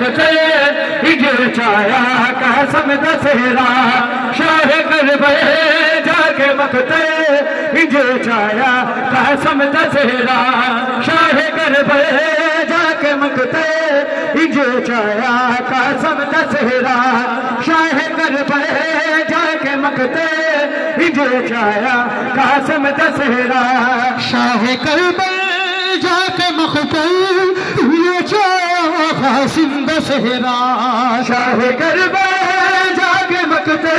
मकते हिजे छाया कसम दशहरा शाह करबल जाके मकते हिजे छाया कसम दशहरा शाह करबल जाके मकते हिजे छाया कसम दशहरा शाह करबल जाके मकते हिजे छाया कसम दशहरा शाह करबल जाके मकते हिजे छाया कसम दशहरा शाह करबल जाके मकते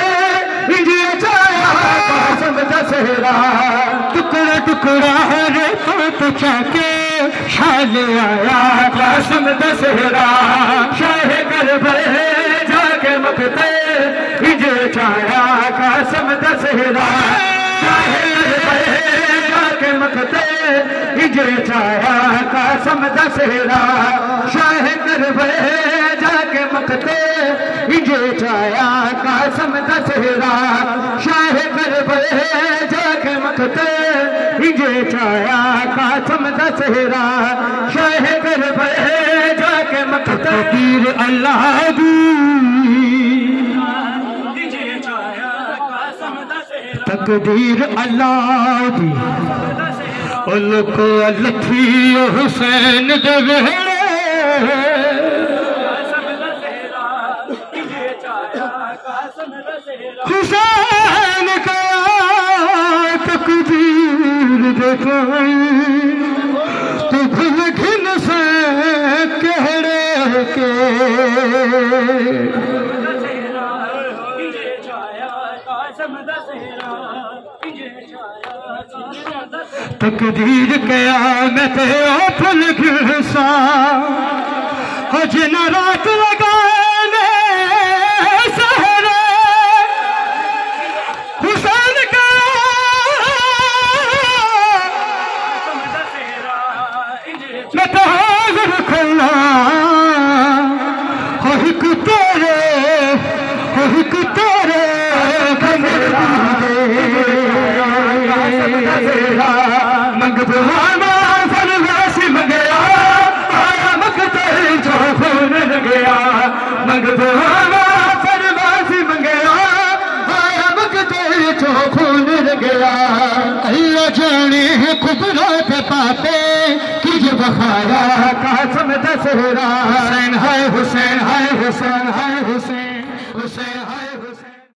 हिजे छाया कसम दशहरा टुकड़ा टुकड़ा रे तो चाके शाल आया कसम दशहरा शाह करबल जाके मकते हिजे छाया कसम दशहरा शाह करबल जाके मकते हिजे छाया कसम दशहरा शाह करबल जाके मकते हिजे छाया कसम दशहरा शाह करबल जाके मकते हिजे छाया कसम दशहरा शाह करबल जाके मकते पीर अल्लाह दी तकदीर अल्लाह दी उनको लथी हुसैन दे वेड़े हुसैन का तकदीर दिखाई तो भूल घिन से कहरे के तकदीर क़यामत फल गिरसा हज न रात लगाने सहरे हुसैन का मैं तो हाज़िर खुल्ला हो हिक तेरे हो हिक तेरे मंगवाना फरवासी मंगया आया मकते जो खून गया मंगवाना फरवासी मंगया आया मकते जो खून गया अल्लाह जाने खुबरा पे पाते तुझे बखाया कसम दशहरा हुसैन है हुसैन है हुसैन है हुसैन